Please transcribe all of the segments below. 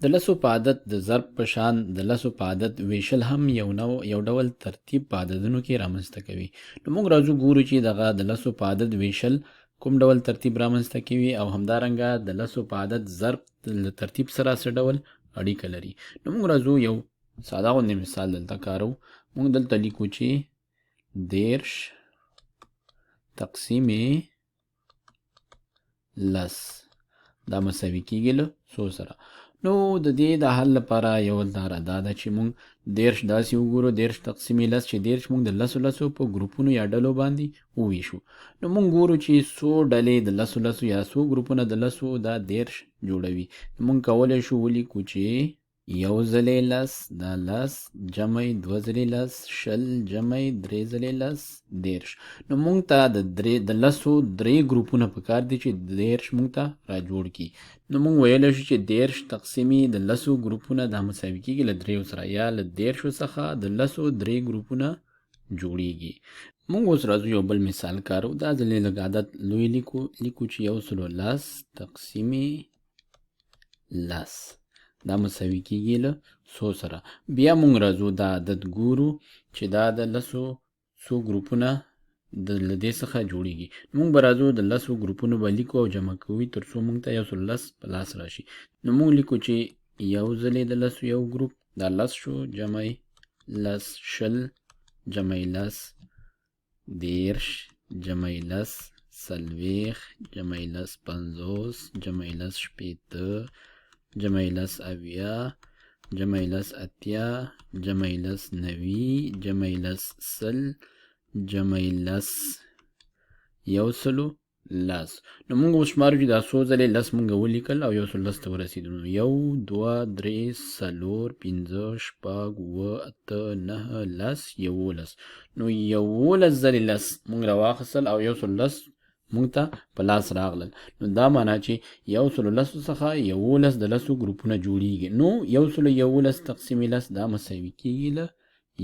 د لسو په عدد د ضرب په شان د لسو په عدد ویشل هم یو ډول ترتیب په عددونو کې رامنځته کوي. نو موږ راځو ګورو چې دغه د لسو په عدد ویشل کوم ډول ترتیب رامنځته کوي او همدارنګه د لسو په عدد ضرب له ترتیب سره څه ډول اړیکه لري. نو موږ راځو یو ساده غوندې مثال دلته کارو. موږ دلته لیکو چې 13 تقسیم 10 دا مساوي کیږي له 100 سره. نو د دې د حل لپاره یو لاره دا ده چې موږ 13 داسې وګورو 13 تقسیم 10 چې 13 موږ د لسو په ګروپونو یا ډلو باندې وویشو. نو موږ ګورو چې 100 ډلې د لسو یا 100 ګروپونه د لسو دا 13 جوړوي. موږ کولی شو ولیکو چې یو ځلې 10 دا 10 جمع دوه ځلې 10 شل جمع درې ځلې 10 13. نو موږ ته د لسو درې ګروپونه پکار دي چې 13 موږ ته را جوړ کړي. نو موږ ویلی شو چې 13 تقسیمي د لسو ګروپونه دا مساوي کیږي له 3 سره یا له 13 څخه د لسو درې ګروپونه جوړیږي. موږ اوس راځو یو بل مثال کارو. دا ځلې لږ عدد لوی لیکو چې 110 تقسیمي 10 دا مساوي کیږي له 100 سره. بیا موږ راځو دا عدد ګورو چې دا د لسو څو ګروپونه د دې څخه جوړیږي. موږ به راځو د لسو ګروپونو به لیکو او جمع کوي تر څو موږ ته 110 په لاس راشي. نو موږ لیکو چې یو ځلې د لسو یو ګروپ دا 10 شو جمع 10 شل جمع 10 13 جمع 10 40 جمع 10 50 جمع 10 شپېته جمع 10 اویا جمع 10 اتیا جمع 10 90 جمع 10 سل جمع 10 یو سلو 10. نو موږ اوس شمارو چې دا 100 ځلې 10 موږ ولیکل او 110 ته ورسېدو. نو 1 2 3 4 5 6 7 8 9 10 11. نو 11 ځلې 10 موږ راواخیستل او 110 موږ ته په لاس راغلل. نو دا معنا چې 110 څخه 11 د لسو ګروپونه جوړیږي. نو 111 تقسیم 10 دا مساوي کیږي له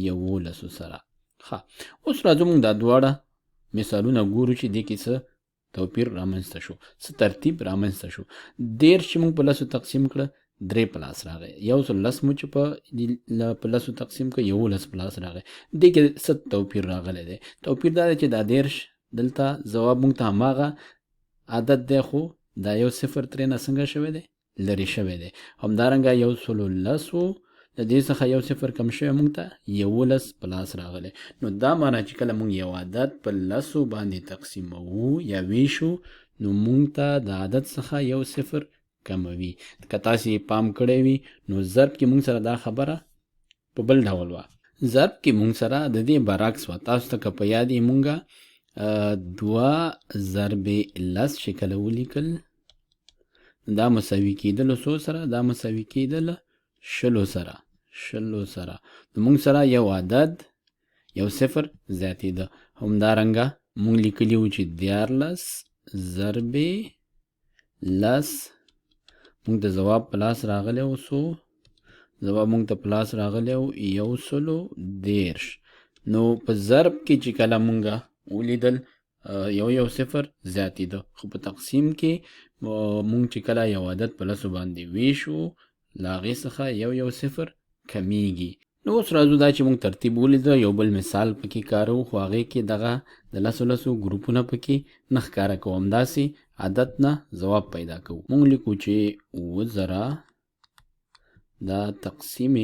11 سره. ښه اوس راځو موږ دا دواړه مثالونه ګورو چې دې کې څه توپیر رامنځته شو، څه ترتیب رامنځته شو. 13 چې موږ په لسو تقسیم کړه 3 په لاس راغی. 110 مو چې په لسو تقسیم کړه 11 په لاس راغی. دې کې څه توپیر راغلی دی؟ توپیر دا دی چې دا 13 دلته ځواب موږ ته هماغه عدد دی خو دا یو صفر ترېنه څنګه شوی دی؟ لرې شوی دی. همدارنګه 110 و د دې څخه یو صفر کم شوی موږ ته 11 په لاس راغلی. نو دا معنا چې کله موږ یو عدد په لسو باندې تقسیموو یا ویشو نو موږ ته د عدد څخه یو صفر کموي. که تاسې پام کړی وي نو ضرب کې موږ سره دا خبره په بل ډول وه. ضرب کې موږ سره د دې برعکس وه. تاسو ته که په یاد یې موږ 2 ضرب 10 چې کله ولیکل دا مساوي کېدل 100 سره دا مساوي کېدل 10 سره. نو موږ سره یو عدد یو صفر زیاتېده. همدارنګه موږ لیکلي وو چې 14 ضرب 10 موږ ته ځواب په لاس راغلی و څو ځواب موږ ته په لاس راغلی و 113. نو په ضرب کې چې کله موږ ولیدل یو صفر زیاتېده، خو په تقسیم کې موږ چې کله یو عدد په لسو باندې ویشو له هغې څخه یو صفر کمیږي. نو اوس راځو دا چې موږ ترتیب ولیده یو بل مثال پکې کارو خو هغې کې دغه د لسو ګروپونه پکې نه ښکاره کوو، همداسې عدد نه ځواب پیدا کوو. موږ لیکو چې 7 دا تقسیم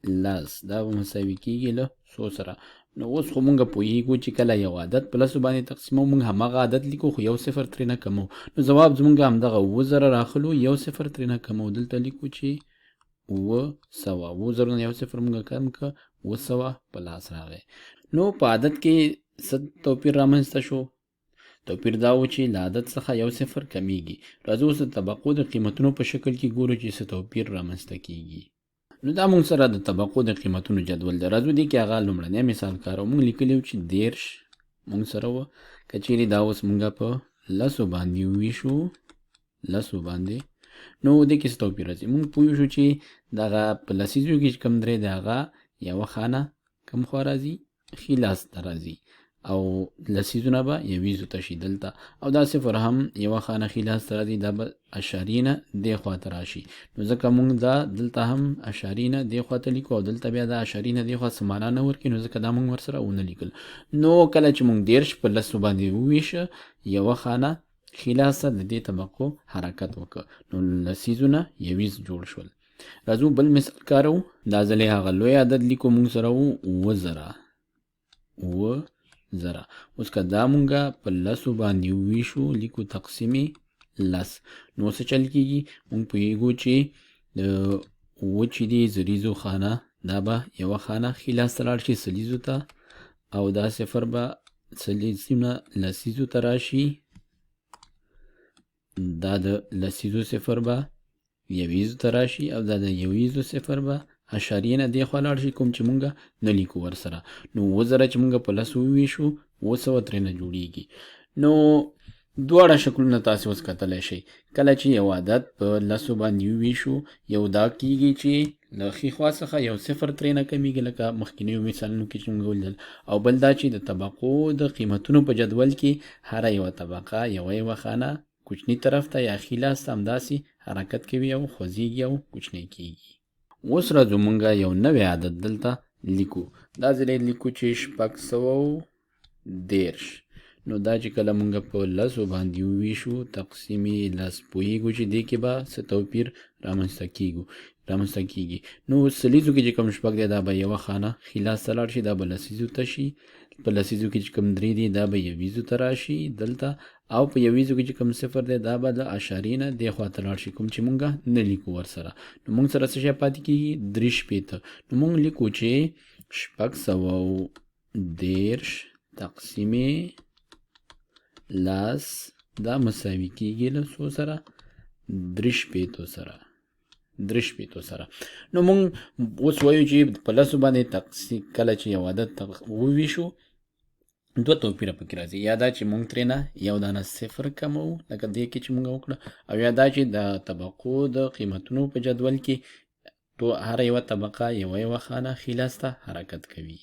10 دا به مساوي کېږي له 100 سره. نو اوس خو موږ پوهېږو چې کله یو عدد په لسو باندې تقسیمو موږ هماغه عدد لیکو خو یو صفر ترېنه کمو. نو ځواب زموږ همدغه 7 راخلو یو صفر ترېنه کمو. دلته لیکو چې 700 نه یو صفر موږ کم که 700 په لاس راغی. نو په عدد کې څه توپیر رامنځته شو؟ توپیر دا و چې له عدد څخه یو صفر کمیږي. راځو اوس د طبقو د قیمتونو په شکل کې ګورو چې څه توپیر رامنځته کیږي. نو دا موږ سره د طبقو د قیمتونو جدول دی. راځو دې کې هغه لومړنی مثال کارو. موږ لیکلی و چې 13 موږ سره وه. که چیرې دا اوس موږ په لسو باندې وویشو لسو باندې نو دې کې څه توپیر راځي؟ موږ پوه شو چې دغه په لسیزو کې چې کوم درې دی هغه یوه خانه کوم خوا راځي؟ ښي لاس ته راځي او لسیزونه به یویزو ته شي دلته. او دا صفر هم یوه خانه خلاص ته راځي، دا به اشارې نه دې خوا ته راشي. نو ځکه مونږ دا دلته هم اشارې نه دې خوا ته لیکو او دلته بیا دا اشارې نه دې خوا څه معنا نه ورکوي، نو ځکه دا مونږ ورسره ونه لیکل. نو کله چې مونږ 13 په لسو باندې وویشه یوه خانه خلاصه د دې طبقو حرکت وکړه، نو لسیزونه یویز جوړ شول. راځو بل مثال کارو. دا ځلې هغه لوی عدد لیکو مونږ سره و 9,000. اوس که دا مونږه په لسو باندې وویشو لیکو تقسیمې لس، نو څه چل کېږي؟ مونږ پوهېږو چې د اووه چې دي زریزو خانه دا به یوه خانه خلاص ته لاړ شي سلیزو ته، او دا صفر به سلیزونه لسیزو ته راشي، دا د لسیزو صفر به یویزو ته راشي، او دا د یویزو صفر به اشاریه نه دې خوا لاړ شي کوم چې مونږه نه لیکو ورسره. نو 9,000 چې مونږه په لسو وویشو 900 ترېنه جوړیږي. نو دواړه شکلونه تاسو اوس کتلی شئ. کله چې یو عدد په لسو باندې وویشو یو دا کېږي چې له ښي خوا څخه یو صفر ترېنه کمیږي لکه مخکینیو مثالونو کې چې مونږ ولیدل، او بل دا چې د طبقو د قیمتونو په جدول کې هره یوه طبقه یوه خانه کوچني طرف ته یا ښي لاس ته همداسې حرکت کوي او خوځېږي او کوچنی کېږي. اوس راځو مونږه یو نوی عدد دلته لیکو. دا ځلې لیکو چې 613. نو دا چې کله مونږه په لسو باندې وویشو تقسیمې لس، پوهېږو چې دې کې به څه توپیر رامنځته کېږي. نو سلیزو کې چې کوم شپږ دی دا به یوه خانه خلاص ته لاړ شي، دا به لسیزو ته شي. په لسیزو کې چې کوم 3 دی دا به یویزو ته راشي دلته، او په یویزو کې چې کوم صفر دی دا به د اشارې نه دې خوا ته لاړ شي کوم چې مونږه نه لیکو ورسره. نو مونږ سره څه شی پاتې کېږي؟ 3 نو مونږ لیکو چې 613 تقسیمې لس دا مساوي کېږي له څو سره؟ 3 سره. نو مونږ اوس وایو چې په لسو باندې کله چې یو عدد وویشو دوه توپیره پکې راځي، یا دا چې مونږ ترېنه یو دانه صفر کمو لکه دې کې چې مونږ وکړه، او یا دا چې د طبقو د قیمتونو په جدول کې هره یوه طبقه یوه خانه خلاص ته حرکت کوي.